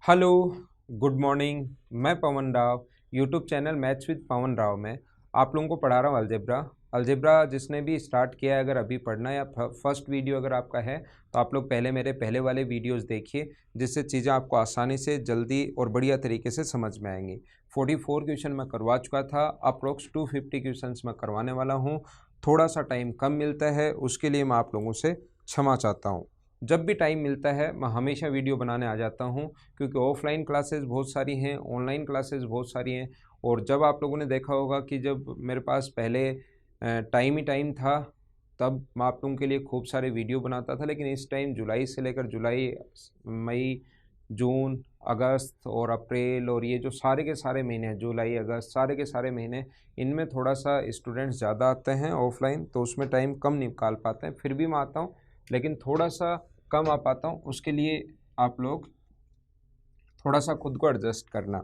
Hello, good morning. मैं Pavan Rao, YouTube channel maths with Pavan Rao में आप लोगों को पढ़ा रहा हूँ अलजेब्रा। अलजेब्रा जिसने भी स्टार्ट किया है, अगर अभी पढ़ना है या फर्स्ट वीडियो अगर आपका है तो आप लोग पहले मेरे पहले वाले वीडियोस देखिए, जिससे चीज़ें आपको आसानी से जल्दी और बढ़िया तरीके से समझ में आएंगी। 44 क्वेश्चन मैं करवा चुका था, अप्रोक्स 250 क्वेश्चन मैं करवाने वाला हूँ। थोड़ा सा टाइम कम मिलता है, उसके लिए मैं आप लोगों से क्षमा चाहता हूँ। जब भी टाइम मिलता है मैं हमेशा वीडियो बनाने आ जाता हूँ, क्योंकि ऑफलाइन क्लासेस बहुत सारी हैं, ऑनलाइन क्लासेस बहुत सारी हैं। और जब आप लोगों ने देखा होगा कि जब मेरे पास पहले टाइम ही टाइम था, तब मैं आप लोगों के लिए खूब सारे वीडियो बनाता था। लेकिन इस टाइम जुलाई से लेकर जुलाई, मई, जून, अगस्त और अप्रैल और ये जो सारे के सारे महीने हैं, जुलाई अगस्त सारे के सारे महीने, इनमें थोड़ा सा स्टूडेंट्स ज़्यादा आते हैं ऑफलाइन, तो उसमें टाइम कम निकाल पाते हैं। फिर भी मैं आता हूँ, लेकिन थोड़ा सा कम आ पाता हूँ। उसके लिए आप लोग थोड़ा सा खुद को एडजस्ट करना।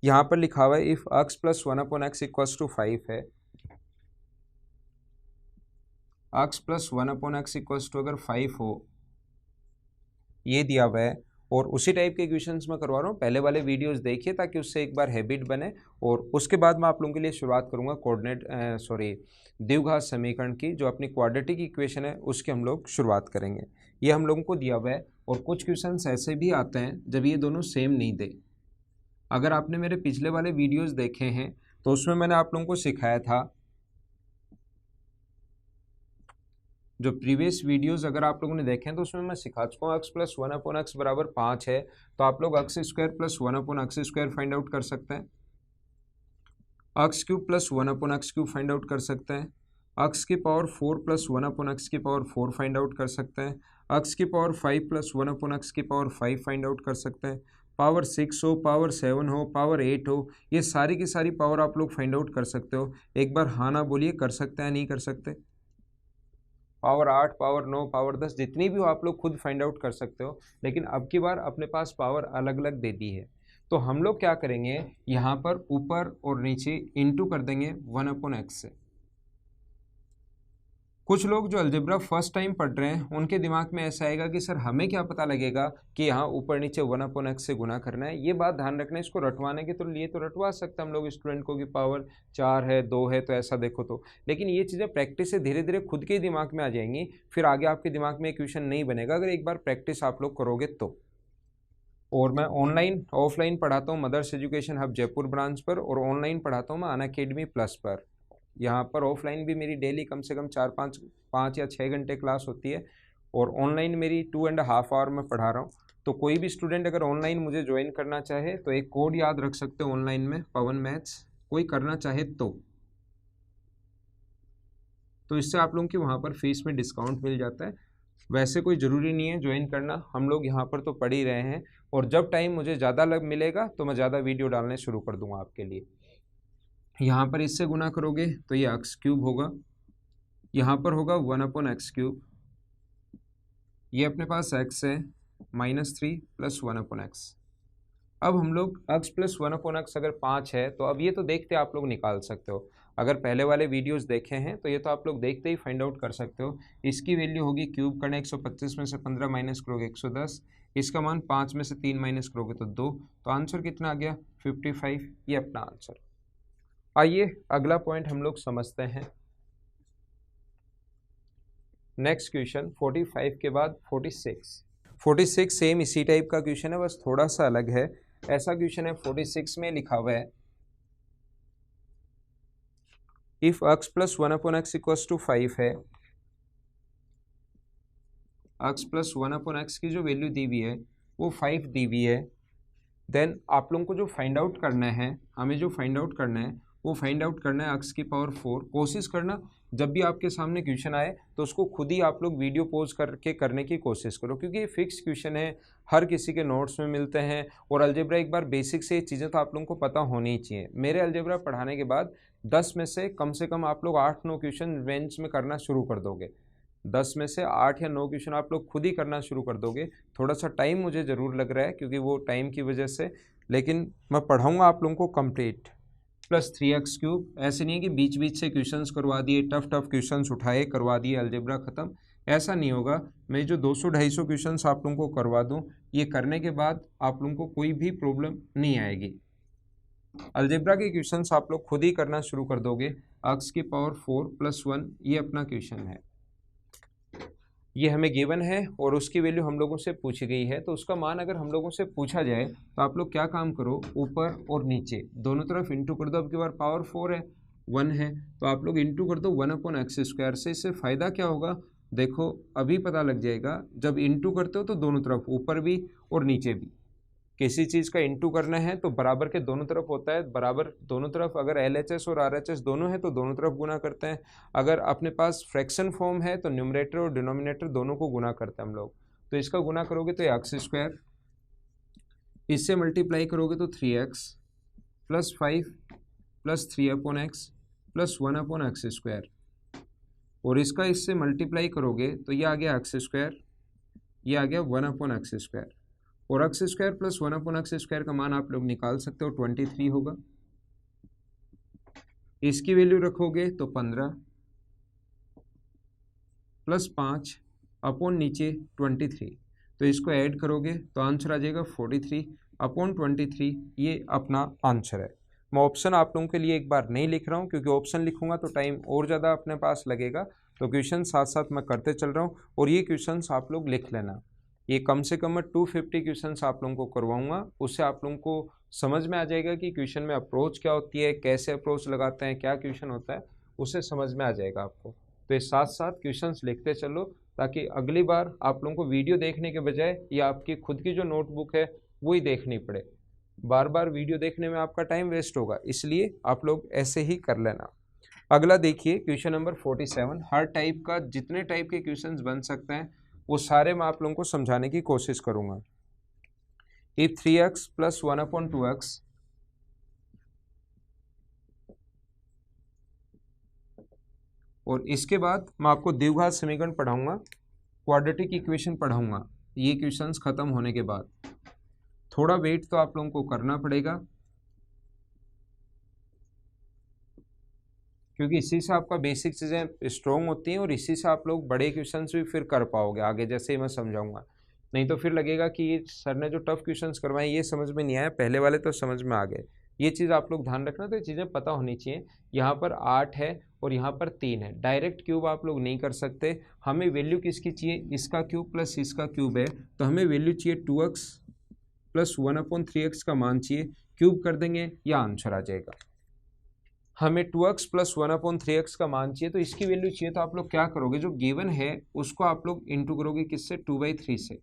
यहाँ पर लिखा हुआ है if x plus 1/x equals to 5 है, x plus 1/x equals to अगर 5 हो, ये दिया हुआ है। और उसी टाइप के क्वेश्चंस मैं करवा रहा हूँ, पहले वाले वीडियोस देखिए ताकि उससे एक बार हैबिट बने। और उसके बाद मैं आप लोगों के लिए शुरुआत करूँगा द्विघात समीकरण की, जो अपनी क्वाड्रेटिक इक्वेशन है उसकी हम लोग शुरुआत करेंगे। ये हम लोगों को दिया हुआ है। और कुछ क्वेश्चंस ऐसे भी आते हैं जब ये दोनों सेम नहीं दे। अगर आपने मेरे पिछले वाले वीडियोस देखे हैं तो उसमें मैंने आप लोगों को सिखाया था, जो प्रीवियस वीडियोस अगर आप लोगों ने देखे हैं तो उसमें मैं सिखा चुका हूँ, x प्लस 1/x बराबर 5 है, तो आप लोग x square plus 1/x square find out कर सकते हैं, x cube plus 1/x cube find out कर सकते हैं, x की पावर 4 प्लस 1/x की पावर 4 फाइंड आउट कर सकते हैं, x की पावर 5 प्लस 1/x की पावर 5 फाइंड आउट कर सकते हैं, पावर 6 हो, पावर 7 हो, पावर 8 हो, ये सारी की सारी पावर आप लोग फाइंड आउट कर सकते हो। एक बार हाँ ना बोलिए, कर सकते हैं नहीं कर सकते? पावर 8, पावर 9, पावर 10, जितनी भी हो आप लोग खुद फाइंड आउट कर सकते हो। लेकिन अब की बार अपने पास पावर अलग अलग दे दी है, तो हम लोग क्या करेंगे, यहाँ पर ऊपर और नीचे इंटू कर देंगे 1/x से। कुछ लोग जो अलजेब्रा फर्स्ट टाइम पढ़ रहे हैं उनके दिमाग में ऐसा आएगा कि सर हमें क्या पता लगेगा कि यहाँ ऊपर नीचे 1/x से गुना करना है। ये बात ध्यान रखना है। इसको रटवाने के तो लिए तो रटवा सकते हैं हम लोग स्टूडेंट को कि पावर 4 है, 2 है, तो ऐसा देखो तो। लेकिन ये चीज़ें प्रैक्टिस से धीरे धीरे खुद के दिमाग में आ जाएंगी, फिर आगे आपके दिमाग में क्वेश्चन नहीं बनेगा अगर एक बार प्रैक्टिस आप लोग करोगे तो। और मैं ऑनलाइन ऑफलाइन पढ़ाता हूँ Mother's education hub Jaipur branch पर, और ऑनलाइन पढ़ाता हूँ मैं अनअकैडमी प्लस पर। यहाँ पर ऑफलाइन भी मेरी डेली कम से कम 5 या 6 घंटे क्लास होती है, और ऑनलाइन मेरी 2.5 आवर में पढ़ा रहा हूँ। तो कोई भी स्टूडेंट अगर ऑनलाइन मुझे ज्वाइन करना चाहे तो एक कोड याद रख सकते हो ऑनलाइन में, पवन मैथ्स, कोई करना चाहे तो इससे आप लोगों की वहाँ पर फीस में डिस्काउंट मिल जाता है। वैसे कोई ज़रूरी नहीं है ज्वाइन करना, हम लोग यहाँ पर तो पढ़ ही रहे हैं। और जब टाइम मुझे ज़्यादा मिलेगा तो मैं ज़्यादा वीडियो डालने शुरू कर दूंगा आपके लिए। यहाँ पर इससे गुना करोगे तो ये x क्यूब होगा, यहाँ पर होगा 1/x क्यूब, ये अपने पास x है, -3 प्लस 1/x। अब हम लोग x प्लस 1/x अगर 5 है तो अब ये तो देखते आप लोग निकाल सकते हो। अगर पहले वाले वीडियोस देखे हैं तो ये तो आप लोग देखते ही फाइंड आउट कर सकते हो। इसकी वैल्यू होगी, क्यूब करना 125 में से 15 माइनस करोगे 110, इसका मान 5 में से 3 माइनस करोगे तो 2, तो आंसर कितना आ गया 55। ये अपना आंसर। आइए अगला पॉइंट हम लोग समझते हैं। नेक्स्ट क्वेश्चन 45 के बाद 46 सेम इसी टाइप का क्वेश्चन है, बस थोड़ा सा अलग है। ऐसा क्वेश्चन है 46 में लिखा हुआ है if x plus 1/x equals to 5 है, x प्लस 1/x की जो वैल्यू दी हुई है वो 5 दी हुई है। देन आप लोगों को जो फाइंड आउट करना है, हमें जो फाइंड आउट करना है वो फाइंड आउट करना है x की पावर 4। कोशिश करना जब भी आपके सामने क्वेश्चन आए तो उसको खुद ही आप लोग वीडियो पॉज करके करने की कोशिश करो, क्योंकि ये फिक्स क्वेश्चन है, हर किसी के नोट्स में मिलते हैं। और अलजेब्रा एक बार बेसिक से चीज़ें तो आप लोगों को पता होनी ही चाहिए। मेरे अलजेब्रा पढ़ाने के बाद 10 में से कम आप लोग 8-9 क्वेश्चन बेंच में करना शुरू कर दोगे। 10 में से 8 या 9 क्वेश्चन आप लोग खुद ही करना शुरू कर दोगे। थोड़ा सा टाइम मुझे ज़रूर लग रहा है क्योंकि वो टाइम की वजह से, लेकिन मैं पढ़ाऊँगा आप लोगों को कंप्लीट। प्लस 3x क्यूब, ऐसे नहीं है कि बीच बीच से क्वेश्चंस करवा दिए, टफ क्वेश्चंस उठाए करवा दिए, अलजेब्रा खत्म। ऐसा नहीं होगा मैं जो 200-250 क्वेश्चंस आप लोगों को करवा दूं, ये करने के बाद आप लोगों को कोई भी प्रॉब्लम नहीं आएगी। अलजेब्रा के क्वेश्चंस आप लोग खुद ही करना शुरू कर दोगे। x की पावर 4 + 1 ये अपना क्वेश्चन है, ये हमें गिवन है और उसकी वैल्यू हम लोगों से पूछी गई है। तो उसका मान अगर हम लोगों से पूछा जाए तो आप लोग क्या काम करो, ऊपर और नीचे दोनों तरफ इंटू कर दो। अब की बार पावर 4 है, 1 है, तो आप लोग इंटू कर दो 1/x² से। इससे फ़ायदा क्या होगा देखो, अभी पता लग जाएगा। जब इंटू करते हो तो दोनों तरफ, ऊपर भी और नीचे भी, किसी चीज़ का इंटू करना है तो बराबर के दोनों तरफ होता है। बराबर दोनों तरफ अगर LHS और RHS दोनों है तो दोनों तरफ गुना करते हैं। अगर अपने पास फ्रैक्शन फॉर्म है तो न्यूमरेटर और डिनोमिनेटर दोनों को गुना करते हैं हम लोग। तो इसका गुना करोगे तो x², इससे मल्टीप्लाई करोगे तो 3x + 5 + 3/x + 1/x², और इसका इससे मल्टीप्लाई करोगे तो ये आ गया x², ये आ गया 1/x², और x² + 1/x² का मान आप लोग निकाल सकते हो, 23 होगा। इसकी वैल्यू रखोगे तो 15 + 5 अपॉन नीचे 23, तो इसको ऐड करोगे तो आंसर आ जाएगा 43/23। ये अपना आंसर है। मैं ऑप्शन आप लोगों के लिए एक बार नहीं लिख रहा हूँ, क्योंकि ऑप्शन लिखूंगा तो टाइम और ज़्यादा अपने पास लगेगा। तो क्वेश्चन साथ साथ मैं करते चल रहा हूँ, और ये क्वेश्चन आप लोग लिख लेना। ये कम से कम मैं 250 क्वेश्चंस आप लोगों को करवाऊंगा। उससे आप लोगों को समझ में आ जाएगा कि क्वेश्चन में अप्रोच क्या होती है, कैसे अप्रोच लगाते हैं, क्या क्वेश्चन होता है, उससे समझ में आ जाएगा आपको। तो ये साथ साथ क्वेश्चंस लिखते चलो, ताकि अगली बार आप लोगों को वीडियो देखने के बजाय या आपकी खुद की जो नोटबुक है वही देखनी पड़े। बार बार वीडियो देखने में आपका टाइम वेस्ट होगा, इसलिए आप लोग ऐसे ही कर लेना। अगला देखिए क्वेश्चन नंबर 47। हर टाइप का, जितने टाइप के क्वेश्चंस बन सकते हैं वो सारे मैं आप लोगों को समझाने की कोशिश करूंगा। इफ 3x + 1/2x और इसके बाद मैं आपको द्विघात समीकरण पढ़ाऊंगा, क्वाड्रेटिक इक्वेशन पढ़ाऊंगा। ये क्वेश्चंस खत्म होने के बाद थोड़ा वेट तो आप लोगों को करना पड़ेगा, क्योंकि इसी से आपका बेसिक चीज़ें स्ट्रॉन्ग होती हैं और इसी से आप लोग बड़े क्वेश्चंस भी फिर कर पाओगे आगे, जैसे ही मैं समझाऊंगा। नहीं तो फिर लगेगा कि ये सर ने जो टफ क्वेश्चंस करवाए ये समझ में नहीं आया, पहले वाले तो समझ में आ गए। ये चीज़ आप लोग ध्यान रखना, तो ये चीज़ें पता होनी चाहिए। यहाँ पर 8 है और यहाँ पर 3 है, डायरेक्ट क्यूब आप लोग नहीं कर सकते। हमें वैल्यू किसकी चाहिए, इसका क्यूब प्लस इसका क्यूब है, तो हमें वैल्यू चाहिए 2x + 1/3x का मान चाहिए। क्यूब कर देंगे या आंसर आ जाएगा। हमें 2x + 1/3x का मान चाहिए, तो इसकी वैल्यू चाहिए। तो आप लोग क्या करोगे, जो गिवन है उसको आप लोग इंटू करोगे किससे, 2/3 से।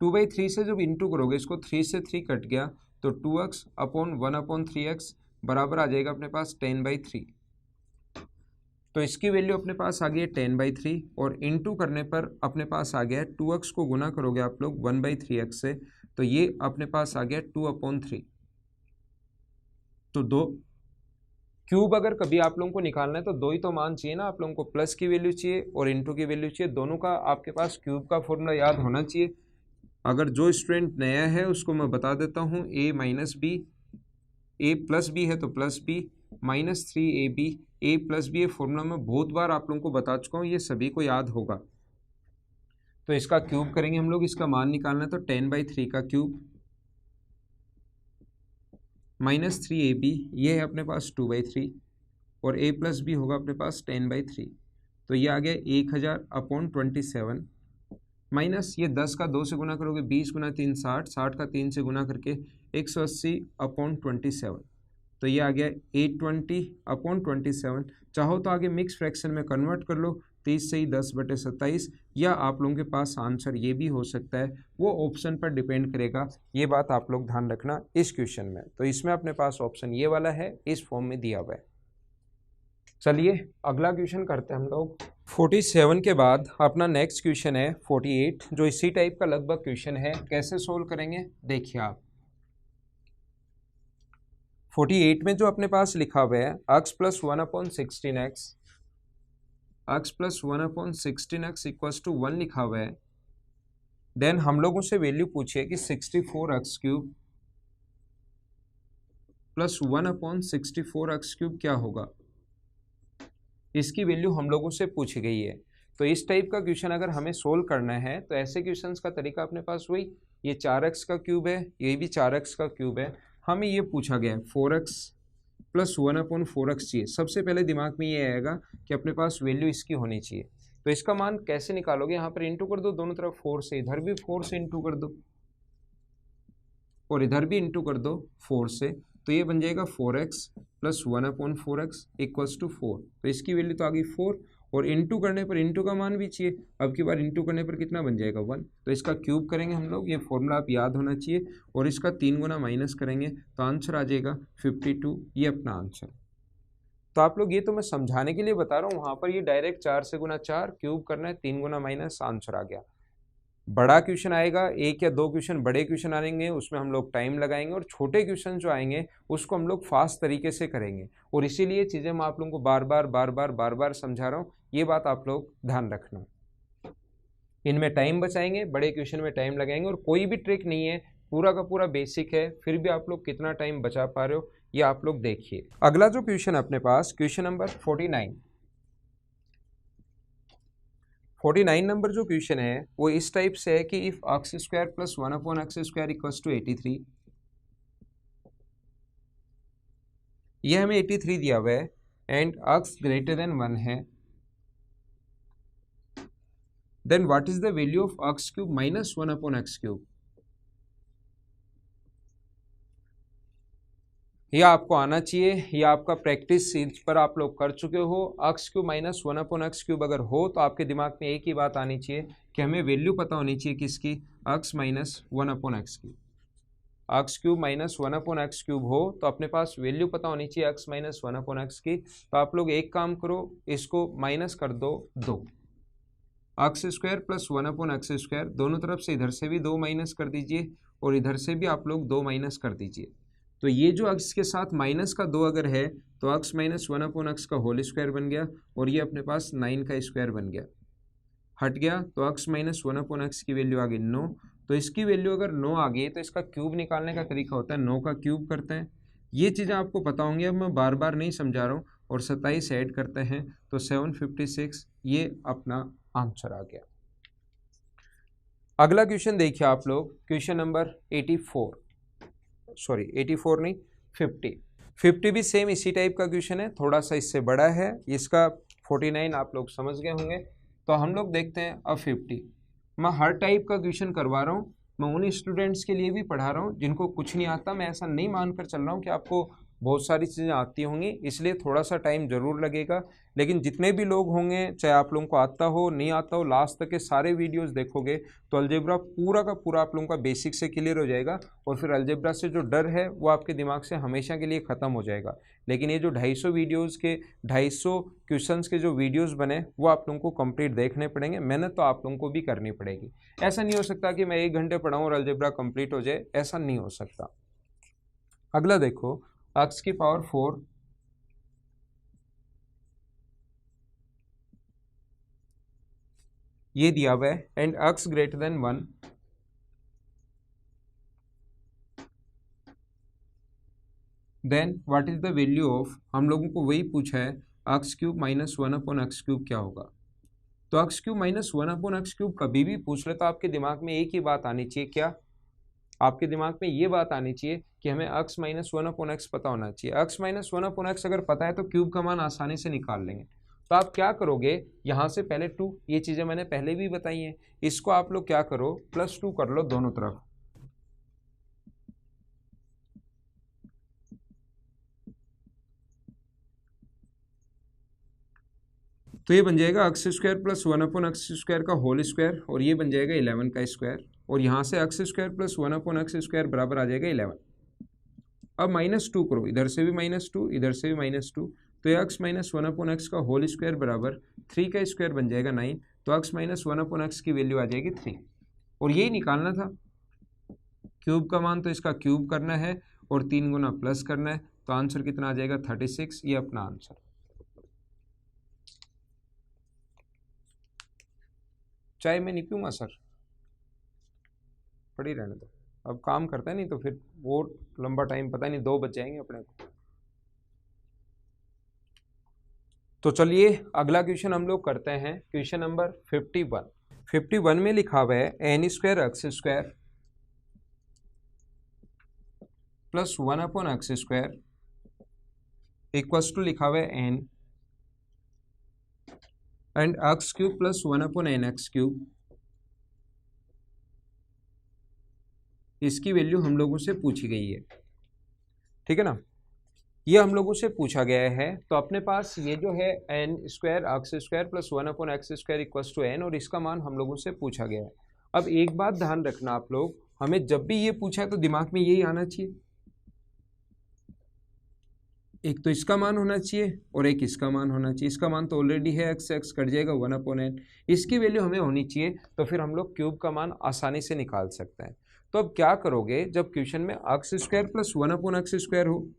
2/3 से जब इंटू करोगे, इसको 3 से 3 कट गया, तो 2x / 1/3x बराबर आ जाएगा अपने पास 10/3। तो इसकी वैल्यू अपने पास आ गई है 10/3, और इंटू करने पर अपने पास आ गया है 2x को गुना करोगे आप लोग 1/3x से, तो ये अपने पास आ गया 2/3। तो दो क्यूब अगर कभी आप लोगों को निकालना है तो दो ही तो मान चाहिए ना आप लोगों को, प्लस की वैल्यू चाहिए और इंटू की वैल्यू चाहिए। दोनों का आपके पास क्यूब का फॉर्मूला याद होना चाहिए। अगर जो स्टूडेंट नया है उसको मैं बता देता हूँ, a - b, a + b है तो +b -3ab, a + b ये फॉर्मूला मैं बहुत बार आप लोगों को बता चुका हूँ, ये सभी को याद होगा। तो इसका क्यूब करेंगे हम लोग, इसका मान निकालना है तो 10/3 का क्यूब -3ab, ये है अपने पास 2/3, और a + b होगा अपने पास 10/3। तो ये आ गया 1000/27, माइनस ये 10 का 2 से गुना करोगे, 20 × 3 60, 60 का 3 से गुना करके 180/27। तो ये आ गया 820/27। चाहो तो आगे मिक्स फ्रैक्शन में कन्वर्ट कर लो, 30 से ही 10/27, या आप लोगों के पास आंसर ये भी हो सकता है, वो ऑप्शन पर डिपेंड करेगा। ये बात आप लोग ध्यान रखना इस क्वेश्चन में। तो इसमें अपने पास ऑप्शन ये वाला है, इस फॉर्म में दिया हुआ है। चलिए अगला क्वेश्चन करते हैं हम लोग। 47 के बाद अपना नेक्स्ट क्वेश्चन है 48, जो इसी टाइप का लगभग क्वेश्चन है। कैसे सोल्व करेंगे देखिए आप। 48 में जो अपने पास लिखा हुआ है x + 1/16x, x + 1/16x = 1 लिखा हुआ है। देन हम लोगों से वैल्यू पूछिए कि 64x³ + 1/64x³ क्या होगा। इसकी वैल्यू हम लोगों से पूछी गई है। तो इस टाइप का क्वेश्चन अगर हमें सोल्व करना है तो ऐसे क्वेश्चंस का तरीका अपने पास वही, ये 4x का क्यूब है, ये भी 4x का क्यूब है, हमें ये पूछा गया है 4x प्लस 1/4x चाहिए। सबसे पहले दिमाग में ये आएगा कि अपने पास वैल्यू इसकी होनी चाहिए। तो इसका मान कैसे निकालोगे, यहाँ पर इंटू कर दो दोनों तरफ 4 से, इधर भी 4 से इंटू कर दो और इधर भी इंटू कर दो 4 से, तो ये बन जाएगा 4x plus 1/4x equals to 4। तो इसकी वैल्यू तो आ गई 4 और इंटू करने पर इंटू का मान भी चाहिए, अब की बार इंटू करने पर कितना बन जाएगा 1। तो इसका क्यूब करेंगे हम लोग, ये फॉर्मूला आप याद होना चाहिए, और इसका 3 गुना माइनस करेंगे तो आंसर आ जाएगा 52, ये अपना आंसर। तो आप लोग, ये तो मैं समझाने के लिए बता रहा हूँ, वहाँ पर ये डायरेक्ट 4 से गुना 4 क्यूब करना है, 3 गुना माइनस, आंसर आ गया। बड़ा क्वेश्चन आएगा, 1 या 2 क्वेश्चन बड़े क्वेश्चन आएंगे, उसमें हम लोग टाइम लगाएंगे, और छोटे क्वेश्चन जो आएंगे उसको हम लोग फास्ट तरीके से करेंगे। और इसीलिए चीज़ें मैं आप लोगों को बार बार समझा रहा हूँ, ये बात आप लोग ध्यान रखना। इनमें टाइम बचाएंगे, बड़े क्वेश्चन में टाइम लगाएंगे, और कोई भी ट्रिक नहीं है, पूरा का पूरा बेसिक है, फिर भी आप लोग कितना टाइम बचा पा रहे हो ये आप लोग देखिए। अगला जो क्वेश्चन अपने पास, क्वेश्चन नंबर 49 नंबर जो क्वेश्चन है वो इस टाइप से है कि if x square plus 1/x equals to 83, ये हमें 83 दिया हुआ है एंड x ग्रेटर देन 1 है, then what is the value of x cube minus 1/x cube. यह आपको आना चाहिए, यह आपका प्रैक्टिस इस पर आप लोग कर चुके हो। x cube minus 1/x cube अगर हो तो आपके दिमाग में एक ही बात आनी चाहिए कि हमें वैल्यू पता होनी चाहिए किसकी, x माइनस 1/x की। x cube minus 1/x cube हो तो अपने पास वैल्यू पता होनी चाहिए x माइनस 1/x की। तो आप लोग एक काम करो, इसको माइनस कर दो 2, x square plus 1/x square, दोनों तरफ से इधर से भी 2 माइनस कर दीजिए और इधर से भी आप लोग 2 माइनस कर दीजिए। तो ये जो x के साथ माइनस का 2 अगर है तो x माइनस 1/x का होल स्क्वायर बन गया, और ये अपने पास 9 का स्क्वायर बन गया, हट गया। तो x माइनस 1/x की वैल्यू आ गई 9। तो इसकी वैल्यू अगर 9 आ गई तो इसका क्यूब निकालने का तरीका होता है 9 का क्यूब करते हैं। ये चीज़ें आपको पता होंगी, अब मैं बार बार नहीं समझा रहा हूँ। और 27 ऐड करते हैं तो 756, ये अपना आंसर आ गया। अगला क्वेश्चन देखिए आप लोग, क्वेश्चन नंबर 84 नहीं 50 भी सेम इसी टाइप का क्वेश्चन है, थोड़ा सा इससे बड़ा है। इसका 49 आप लोग समझ गए होंगे। तो हम लोग देखते हैं अब 50। मैं हर टाइप का क्वेश्चन करवा रहा हूँ, मैं उन स्टूडेंट्स के लिए भी पढ़ा रहा हूँ जिनको कुछ नहीं आता। मैं ऐसा नहीं मानकर चल रहा हूँ कि आपको बहुत सारी चीज़ें आती होंगी, इसलिए थोड़ा सा टाइम जरूर लगेगा। लेकिन जितने भी लोग होंगे, चाहे आप लोगों को आता हो नहीं आता हो, लास्ट तक के सारे वीडियोस देखोगे तो अलजेब्रा पूरा का पूरा आप लोगों का बेसिक से क्लियर हो जाएगा, और फिर अलजेब्रा से जो डर है वो आपके दिमाग से हमेशा के लिए ख़त्म हो जाएगा। लेकिन ये जो 250 क्वेश्चंस के जो वीडियोस बने वो आप लोगों को कंप्लीट देखने पड़ेंगे, मेहनत तो आप लोगों को भी करनी पड़ेगी। ऐसा नहीं हो सकता कि मैं 1 घंटे पढ़ाऊँ और अलजेब्रा कंप्लीट हो जाए, ऐसा नहीं हो सकता। अगला देखो, x की पावर 4 ये दिया हुआ है and x greater than 1, then what is the value of, हम लोगों को वही पूछा है x cube minus 1/x cube क्या होगा। तो x cube minus 1/x cube कभी भी पूछ ले तो आपके दिमाग में एक ही बात आनी चाहिए, क्या आपके दिमाग में ये बात आनी चाहिए कि हमें x माइनस 1/x पता होना चाहिए। x माइनस 1/x अगर पता है तो क्यूब का मान आसानी से निकाल लेंगे। तो आप क्या करोगे, यहाँ से पहले 2, ये चीज़ें मैंने पहले भी बताई हैं, इसको आप लोग क्या करो +2 कर लो दोनों तरफ। तो ये बन जाएगा x square plus 1/x square का होल स्क्वायर, और ये बन जाएगा 11 का स्क्वायर, और यहाँ से x square plus 1/x square बराबर आ जाएगा 11। अब -2 करो, इधर से भी -2, इधर से भी -2, तो ये x माइनस 1/x का होल स्क्वायर बराबर 3 का स्क्वायर बन जाएगा 9। तो x माइनस 1/x की वैल्यू आ जाएगी 3, और यही निकालना था क्यूब का मान। तो इसका क्यूब करना है और 3 गुना प्लस करना है, तो आंसर कितना आ जाएगा 36, ये अपना आंसर। चाय मैं नहीं पीऊँगा सर, पड़ी रहने दो, अब काम करता है, नहीं तो फिर वो लंबा टाइम पता नहीं 2 बज जाएंगे अपने को। तो चलिए अगला क्वेश्चन हम लोग करते हैं। क्वेश्चन नंबर 51 में लिखा हुआ है n square x square plus 1 upon x square equals to लिखा हुआ है n and x cube plus 1 upon n x cube. इसकी वैल्यू हम लोगों से पूछी गई है, ठीक है ना। ये हम लोगों से पूछा गया है, तो अपने पास ये जो है n square x square plus 1 upon x square equals to n, और इसका मान हम लोगों से पूछा गया है। अब एक बात ध्यान रखना आप लोग, हमें जब भी ये पूछा है तो दिमाग में यही आना चाहिए, एक तो इसका मान होना चाहिए और एक इसका मान होना चाहिए। इसका मान तो ऑलरेडी है, एक्स एक्स कट जाएगा 1 अपॉन एन, इसकी वैल्यू हमें होनी चाहिए, तो फिर हम लोग क्यूब का मान आसानी से निकाल सकते हैं। तो अब क्या करोगे, जब क्वेश्चन में x square plus 1 upon x square हो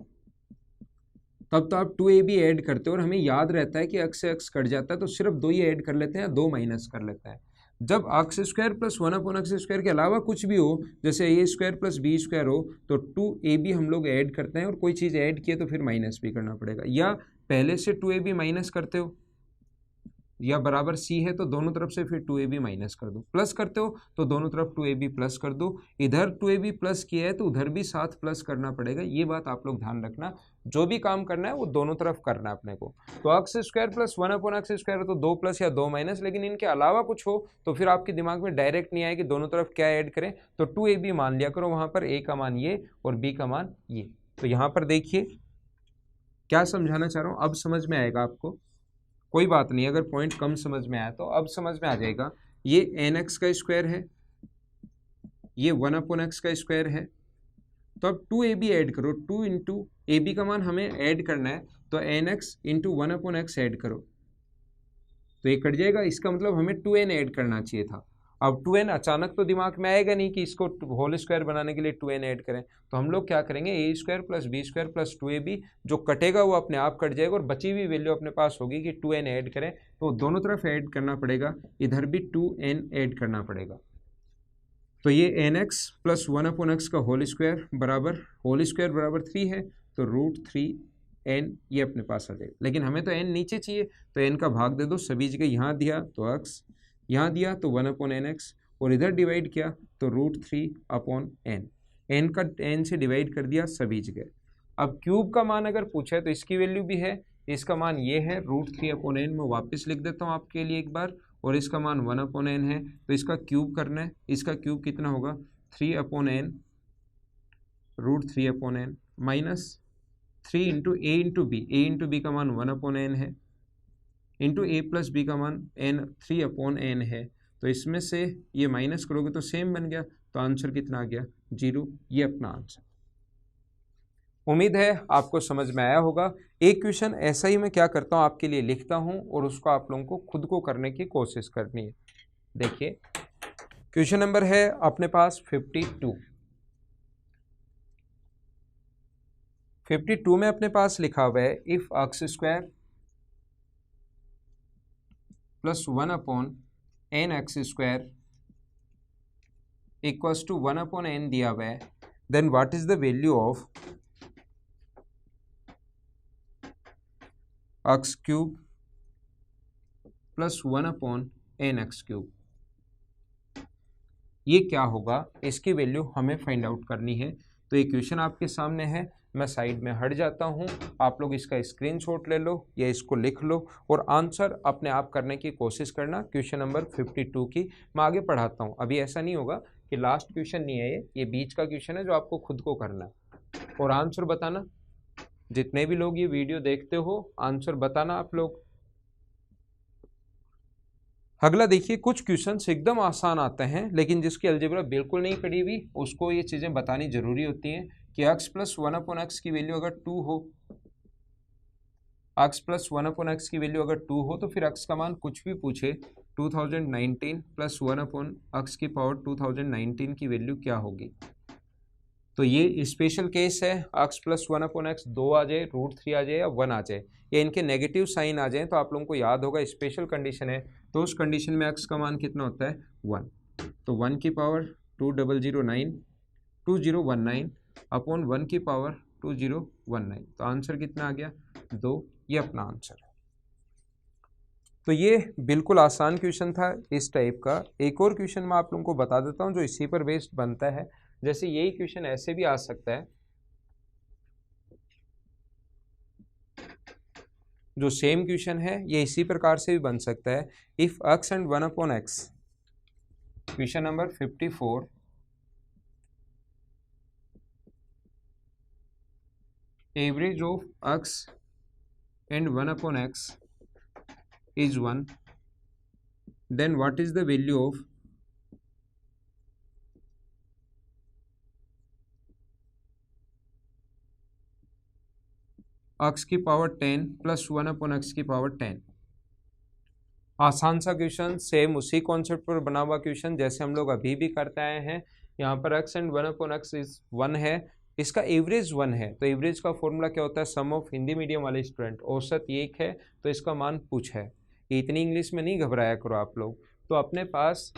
तब तो आप 2ab ऐड करते हो, और हमें याद रहता है कि एक्स से एक्स कट जाता है तो सिर्फ 2 ही ऐड कर लेते हैं या 2 माइनस कर लेते हैं। जब x square plus 1 upon x square के अलावा कुछ भी हो, जैसे ए स्क्वायर प्लस बी स्क्वायर हो, तो 2ab हम लोग ऐड करते हैं, और कोई चीज़ ऐड किए तो फिर माइनस भी करना पड़ेगा। या पहले से 2ab माइनस करते हो, या बराबर सी है तो दोनों तरफ से फिर 2ab माइनस कर दो, प्लस करते हो तो दोनों तरफ 2ab प्लस कर दो, इधर 2ab प्लस किया है तो उधर भी साथ प्लस करना पड़ेगा। ये बात आप लोग ध्यान रखना, जो भी काम करना है वो दोनों तरफ करना है अपने को। तो x square plus 1 upon x square है तो 2 प्लस या 2 माइनस, लेकिन इनके अलावा कुछ हो तो फिर आपके दिमाग में डायरेक्ट नहीं आए कि दोनों तरफ क्या ऐड करें, तो 2ab मान लिया करो वहां पर, ए का मान ये और बी का मान ये। तो यहाँ पर देखिए क्या समझाना चाह रहा हूँ, अब समझ में आएगा आपको, कोई बात नहीं, अगर पॉइंट कम समझ में आया तो अब समझ में आ जाएगा। ये एन एक्स का स्क्वायर है, ये 1 अपॉन एक्स का स्क्वायर है, तो अब 2ab ऐड करो, 2 इंटू ab का मान हमें ऐड करना है, तो n x into 1 upon x add करो तो ये कट जाएगा। इसका मतलब हमें 2n ऐड करना चाहिए था। अब 2n अचानक तो दिमाग में आएगा नहीं कि इसको होल स्क्वायर बनाने के लिए 2n ऐड करें, तो हम लोग क्या करेंगे, A square plus B square plus 2ab, जो कटेगा वो अपने आप कट जाएगा, और बची हुई वैल्यू अपने पास होगी कि 2n ऐड करें, तो दोनों तरफ ऐड करना पड़ेगा, इधर भी 2n ऐड करना पड़ेगा। तो ये n x plus 1 upon x का होल स्क्वायर बराबर 3 है, तो √3n ये अपने पास आ जाएगा। लेकिन हमें तो n नीचे चाहिए, तो n का भाग दे दो, सभी जगह यहाँ दिया तो x, यहाँ दिया तो 1 अपॉन एन एक्स, और इधर डिवाइड किया तो √3 अपॉन n, n का n से डिवाइड कर दिया सभी जगह। अब क्यूब का मान अगर पूछा है तो इसकी वैल्यू भी है, इसका मान ये है √3 अपॉन n, मैं वापस लिख देता हूँ आपके लिए एक बार, और इसका मान 1 अपॉन एन है, तो इसका क्यूब करना है। इसका क्यूब कितना होगा, 3 upon N √3 upon N minus 3 into A into B का मान 1 अपॉन एन है, इंटू ए प्लस बी का मान एन 3 अपॉन एन है, तो इसमें से ये माइनस करोगे तो सेम बन गया, तो आंसर कितना आ गया, 0। ये अपना आंसर। उम्मीद है आपको समझ में आया होगा। एक क्वेश्चन ऐसा ही मैं क्या करता हूँ आपके लिए लिखता हूँ, और उसको आप लोगों को खुद को करने की कोशिश करनी है। देखिए क्वेश्चन नंबर है अपने पास 52 में अपने पास लिखा हुआ है if x square plus 1 upon n x square equals to 1 upon n दिया हुआ है, then what is the value of x cube plus 1 upon n x cube. ये क्या होगा, इसकी वैल्यू हमें फाइंड आउट करनी है। तो ये क्वेश्चन आपके सामने है, मैं साइड में हट जाता हूँ, आप लोग इसका स्क्रीनशॉट ले लो या इसको लिख लो, और आंसर अपने आप करने की कोशिश करना। क्वेश्चन नंबर 52 की मैं आगे पढ़ाता हूँ। अभी ऐसा नहीं होगा कि लास्ट क्वेश्चन नहीं है, ये बीच का क्वेश्चन है जो आपको खुद को करना है, और आंसर बताना। जितने भी लोग ये वीडियो देखते हो आंसर बताना आप लोग। अगला देखिए, कुछ क्वेश्चंस एकदम आसान आते हैं, लेकिन जिसकी अलजेब्रा बिल्कुल नहीं पढ़ी हुई उसको ये चीज़ें बतानी जरूरी होती हैं कि x प्लस 1 अपॉन एक्स की वैल्यू अगर 2 हो, x प्लस 1 अपॉन एक्स की वैल्यू अगर 2 हो, तो फिर x का मान कुछ भी पूछे 2019 प्लस 1 अपॉन एक्स की पावर 2019 की वैल्यू क्या होगी। तो ये स्पेशल केस है, x प्लस 1 अपॉन एक्स 2 आ जाए, √3 आ जाए या 1 आ जाए, या इनके नेगेटिव साइन आ जाए, तो आप लोगों को याद होगा स्पेशल कंडीशन है, तो उस कंडीशन में x का मान कितना होता है, 1। तो 1 की पावर 2019 अपॉन 1 की पावर 2019, तो आंसर कितना आ गया, 2। ये अपना आंसर है। तो ये बिल्कुल आसान क्वेश्चन था इस टाइप का। एक और क्वेश्चन मैं आप लोगों को बता देता हूँ जो इसी पर बेस्ड बनता है। जैसे यही क्वेश्चन ऐसे भी आ सकता है, जो सेम क्वेश्चन है ये इसी प्रकार से भी बन सकता है। If x and 1 upon x, question number 54, average of x and 1 upon x is 1, then what is the value of x की पावर 10 प्लस 1 अपॉन x की पावर 10। आसान सा क्वेश्चन, सेम उसी कॉन्सेप्ट पर बना हुआ क्वेश्चन जैसे हम लोग अभी भी करते आए हैं। यहाँ पर x and 1 upon x is 1 है, इसका एवरेज 1 है, तो एवरेज का फॉर्मूला क्या होता है, सम ऑफ हिंदी मीडियम वाले स्टूडेंट, औसत 1 है तो इसका मान पूछ है। इतनी इंग्लिश में नहीं घबराया करो आप लोग। तो अपने पास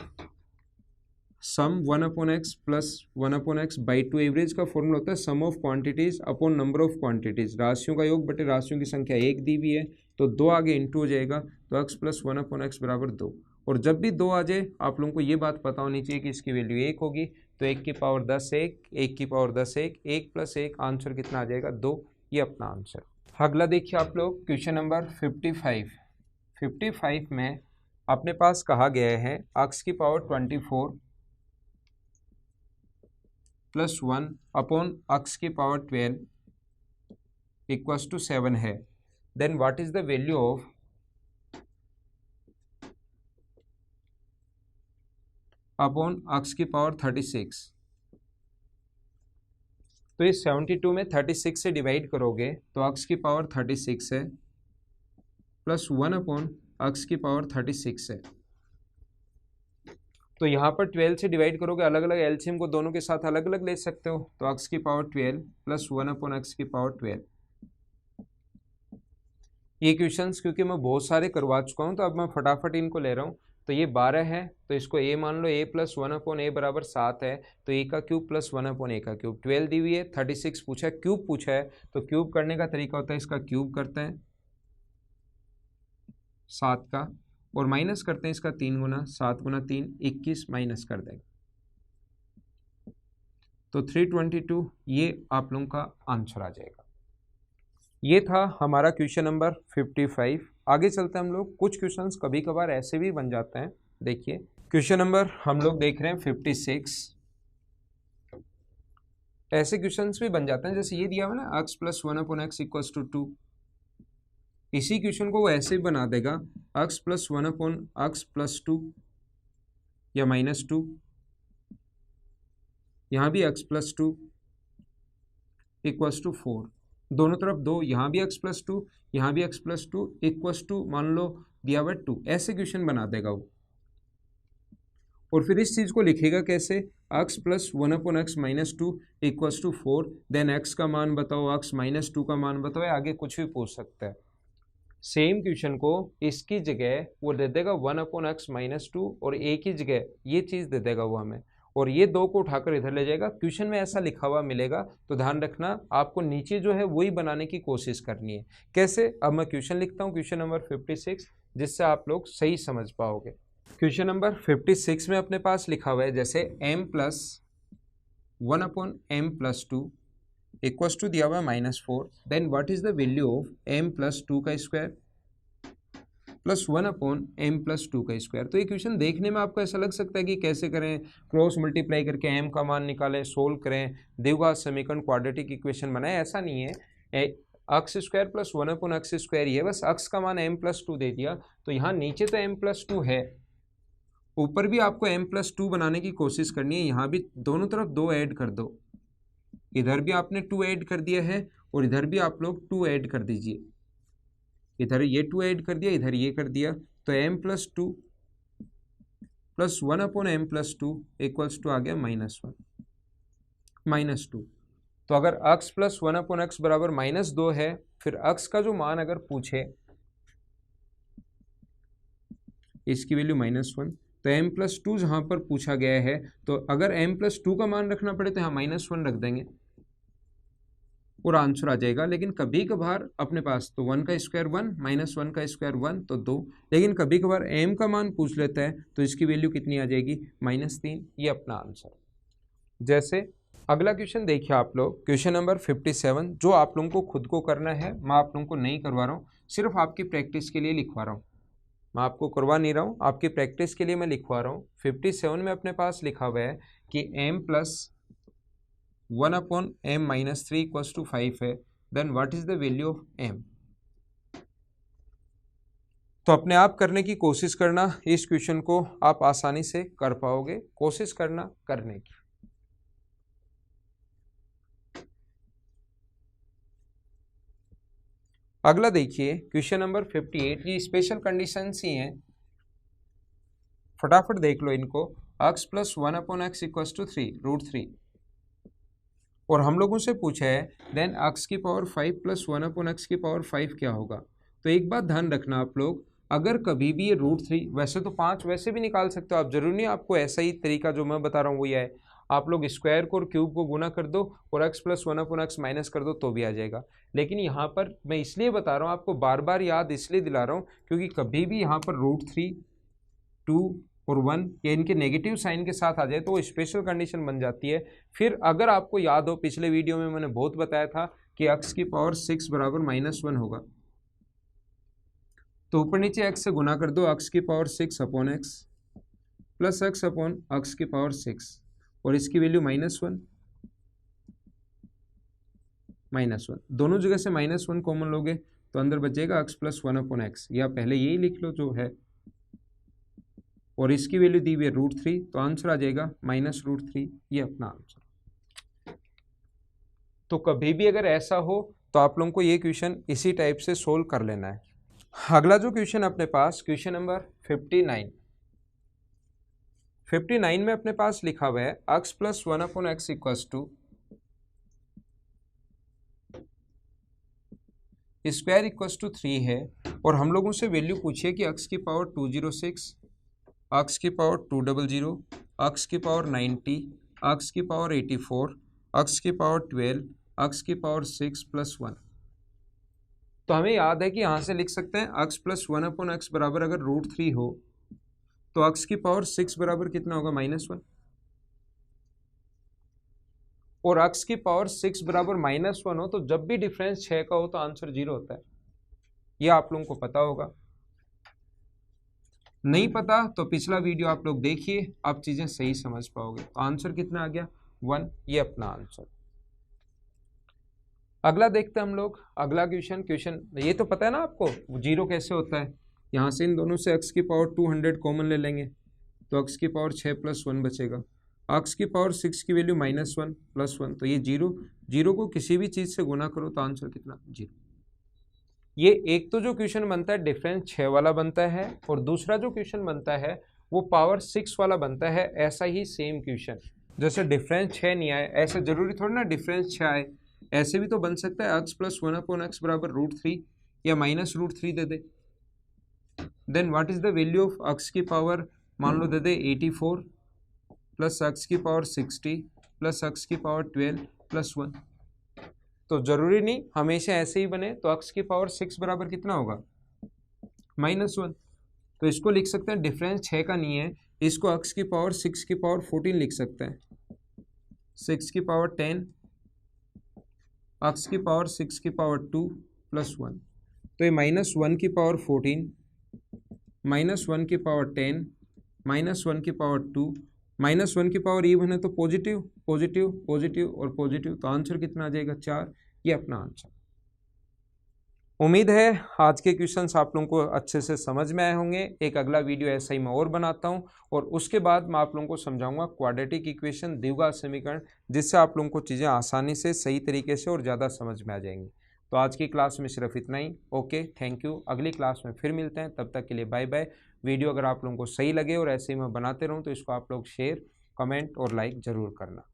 sum 1 upon X plus 1 upon X by 2, average का फॉर्मूला होता है sum of quantities upon number of quantities, राशियों का योग बटे राशियों की संख्या 1 दी हुई है, तो 2 आगे इंटू हो जाएगा, तो x प्लस 1 अपॉन एक्स बराबर 2। और जब भी 2 आ जाए आप लोगों को ये बात पता होनी चाहिए कि इसकी वैल्यू 1 होगी, तो 1 की पावर 10 1, 1 की पावर 10 1, 1 प्लस 1, आंसर कितना आ जाएगा 2, ये अपना आंसर। अगला देखिए आप लोग क्वेश्चन नंबर 55 में अपने पास कहा गया है x की पावर 24 प्लस 1 अपॉन x की पावर 12 इक्वल्स टू 7 है, then what is the value of upon x की पावर 36। तो इस 72 में 36 से डिवाइड करोगे तो x की पावर 36 है प्लस 1 अपॉन x की पावर 36 है। तो यहाँ पर 12 से डिवाइड करोगे, अलग अलग एलसीएम को दोनों के साथ अलग अलग ले सकते हो, तो x की पावर 12 प्लस 1 अपॉन x की पावर 12। ये क्वेश्चंस क्योंकि मैं बहुत सारे करवा चुका हूँ तो अब मैं फटाफट इनको ले रहा हूँ। तो ये 12 है तो इसको a मान लो, a प्लस 1 अपॉन a बराबर 7 है, तो a का क्यूब प्लस 1 अपॉन a का क्यूब। 12 दी हुई है, 36 पूछा है, क्यूब पूछा है, तो क्यूब करने का तरीका होता है इसका क्यूब करते हैं 7 का, और माइनस करते हैं इसका 3 गुना, 7 गुना 3 21 माइनस कर देंगे, तो 322, ये आप लोगों का आंसर आ जाएगा। ये था हमारा क्वेश्चन नंबर 55। आगे चलते हैं हम लोग। कुछ क्वेश्चंस कभी कभार ऐसे भी बन जाते हैं। देखिए क्वेश्चन नंबर हम लोग देख रहे हैं 56। ऐसे क्वेश्चंस भी बन जाते हैं जैसे ये दिया हुआ ना, x plus 1 upon x equals to 2। इसी क्वेश्चन को वो ऐसे ही बना देगा, x plus 1 upon X plus 2 या माइनस 2, यहाँ भी x प्लस 2 इक्वल्स टू 4, दोनों तरफ 2, यहाँ भी x प्लस 2, यहाँ भी x प्लस 2 इक्वल्स टू मान लो दिया हुआ 2। ऐसे क्वेश्चन बना देगा वो, और फिर इस चीज़ को लिखेगा कैसे, x plus 1 upon x minus 2 equals to 4, then x का मान बताओ, x माइनस 2 का मान बताओ, आगे कुछ भी पूछ सकता है। सेम क्वेश्चन को इसकी जगह वो दे देगा 1 अपॉन एक्स माइनस 2, और a की जगह ये चीज़ दे देगा वो हमें, और ये 2 को उठाकर इधर ले जाएगा। क्वेश्चन में ऐसा लिखा हुआ मिलेगा, तो ध्यान रखना आपको नीचे जो है वही बनाने की कोशिश करनी है। कैसे, अब मैं क्वेश्चन लिखता हूँ, क्वेश्चन नंबर 56, जिससे आप लोग सही समझ पाओगे। क्वेश्चन नंबर 56 में अपने पास लिखा हुआ है जैसे m plus 1 upon M plus 2 equals to दिया हुआ है -4, then what is the value of m plus 2 का square plus 1 upon M plus 2 का स्क्वायर। तो ये क्वेश्चन देखने में आपको ऐसा लग सकता है कि कैसे करें, क्रॉस मल्टीप्लाई करके m का मान निकालें, सोल्व करें, द्विघात समीकरण क्वाड्रेटिक इक्वेशन बनाए। ऐसा नहीं है, X square plus 1 upon x square ही है, बस एक्स का मान m प्लस 2 दे दिया, तो यहाँ नीचे तो m प्लस 2 है, ऊपर भी आपको m प्लस 2 बनाने की कोशिश करनी है। यहाँ भी दोनों तरफ 2 ऐड कर दो, इधर भी आपने 2 ऐड कर दिया है और इधर भी आप लोग 2 ऐड कर दीजिए, इधर ये 2 ऐड कर दिया, इधर ये कर दिया, तो m plus 2 plus 1 upon M plus 2 equals to आ गया -2। तो अगर x प्लस 1 अपॉन एक्स बराबर -2 है, फिर x का जो मान अगर पूछे इसकी वैल्यू -1, तो m प्लस 2 जहाँ पर पूछा गया है, तो अगर m प्लस 2 का मान रखना पड़े तो यहाँ -1 रख देंगे, और आंसर आ जाएगा। लेकिन कभी कभार अपने पास तो 1 का स्क्वायर 1 माइनस 1 का स्क्वायर 1 तो 2, लेकिन कभी कभार m का मान पूछ लेता है तो इसकी वैल्यू कितनी आ जाएगी -3। ये अपना आंसर। जैसे अगला क्वेश्चन देखिए आप लोग, क्वेश्चन नंबर 57, जो आप लोगों को खुद को करना है, मैं आप लोगों को नहीं करवा रहा हूँ, सिर्फ आपकी प्रैक्टिस के लिए लिखवा रहा हूँ। मैं आपको करवा नहीं रहा हूँ, आपकी प्रैक्टिस के लिए मैं लिखवा रहा हूँ। 57 में अपने पास लिखा हुआ है कि m plus 1/m-3 equals to 5 है, then what is the value of m। तो अपने आप करने की कोशिश करना, इस क्वेश्चन को आप आसानी से कर पाओगे, कोशिश करना करने की। अगला देखिए क्वेश्चन नंबर 58, ये स्पेशल कंडीशंस ही हैं, फटाफट देख लो इनको। x plus 1/x equals to 3 √3, और हम लोगों से पूछा है देन x की पावर 5 प्लस 1/x की पावर 5 क्या होगा। तो एक बात ध्यान रखना आप लोग, अगर कभी भी ये √3, वैसे तो 5 वैसे भी निकाल सकते हो आप, जरूरी नहीं आपको ऐसा ही तरीका जो मैं बता रहा हूँ वही है। आप लोग स्क्वायर को और क्यूब को गुना कर दो और x प्लस 1/x माइनस कर दो तो भी आ जाएगा। लेकिन यहाँ पर मैं इसलिए बता रहा हूँ, आपको बार बार याद इसलिए दिला रहा हूँ क्योंकि कभी भी यहाँ पर √3, 2 और 1 या इनके नेगेटिव साइन के साथ आ जाए तो वो स्पेशल कंडीशन बन जाती है। फिर अगर आपको याद हो, पिछले वीडियो में मैंने बहुत बताया था कि x की पावर 6 बराबर -1 होगा, तो ऊपर नीचे x से गुना कर दो, x की power 6/x plus x upon x की पावर 6, और इसकी वैल्यू -1 -1, दोनों जगह से -1 कॉमन लोगे तो अंदर बचेगा x प्लस 1/x, या पहले यही लिख लो जो है, और इसकी वैल्यू दी हुई है √3, तो आंसर आ जाएगा -√3। ये अपना आंसर। तो कभी भी अगर ऐसा हो तो आप लोगों को ये क्वेश्चन इसी टाइप से सोल्व कर लेना है। अगला जो क्वेश्चन अपने पास, क्वेश्चन नंबर 59 में अपने पास लिखा हुआ है x plus 1/x equals to square equals to 3 है, और हम लोगों से वैल्यू पूछिए कि x की पावर 206, x की पावर 200, x की पावर 90, x की पावर 84, x की पावर 12, x की पावर 6 प्लस 1। तो हमें याद है कि यहाँ से लिख सकते हैं x प्लस 1/x बराबर अगर √3 हो तो x की पावर 6 बराबर कितना होगा -1, और x की पावर 6 बराबर -1 हो तो जब भी डिफरेंस 6 का हो तो आंसर 0 होता है। ये आप लोगों को पता होगा, नहीं पता तो पिछला वीडियो आप लोग देखिए, आप चीजें सही समझ पाओगे। तो आंसर कितना आ गया 1, ये अपना आंसर। अगला देखते हैं हम लोग, अगला क्वेश्चन ये तो पता है ना आपको 0 कैसे होता है। यहाँ से इन दोनों से x की पावर 200 कॉमन ले लेंगे तो x की पावर 6 प्लस 1 बचेगा, x की पावर 6 की वैल्यू -1 प्लस 1, तो ये 0 को किसी भी चीज से गुना करो तो आंसर कितना 0। ये एक तो जो क्वेश्चन बनता है डिफरेंस 6 वाला बनता है, और दूसरा जो क्वेश्चन बनता है वो पावर 6 वाला बनता है। ऐसा ही सेम क्वेश्चन, जैसे डिफरेंस 6 नहीं आए, ऐसे जरूरी थोड़ा ना डिफरेंस 6 आए, ऐसे भी तो बन सकता है x प्लस 1/x बराबर √3 या -√3 दे दे, then what is the value of x की पावर मान लो दे दे 84 प्लस x की पावर 60 प्लस x की पावर 12 प्लस 1। तो जरूरी नहीं हमेशा ऐसे ही बने, तो x की पावर 6 बराबर कितना होगा -1, तो इसको लिख सकते हैं डिफरेंस 6 का नहीं है, इसको x की पावर 6 की पावर 14 लिख सकते हैं, 6 की पावर 10, x की पावर 6 की पावर 2 प्लस 1, तो ये -1 की पावर 14, -1 की पावर 10, -1 की पावर 2, -1 की पावर इवन है तो पॉजिटिव पॉजिटिव पॉजिटिव और पॉजिटिव, तो आंसर कितना आ जाएगा 4। ये अपना आंसर। उम्मीद है आज के क्वेश्चंस आप लोगों को अच्छे से समझ में आए होंगे। एक अगला वीडियो ऐसा ही मैं और बनाता हूं, और उसके बाद मैं आप लोगों को समझाऊंगा क्वाड्रेटिक इक्वेशन, द्विघात समीकरण, जिससे आप लोगों को चीज़ें आसानी से सही तरीके से और ज़्यादा समझ में आ जाएंगी। तो आज की क्लास में सिर्फ इतना ही। Okay, thank you. अगली क्लास में फिर मिलते हैं, तब तक के लिए बाय बाय। वीडियो अगर आप लोगों को सही लगे और ऐसे ही मैं बनाते रहूँ तो इसको आप लोग शेयर, कमेंट और लाइक ज़रूर करना।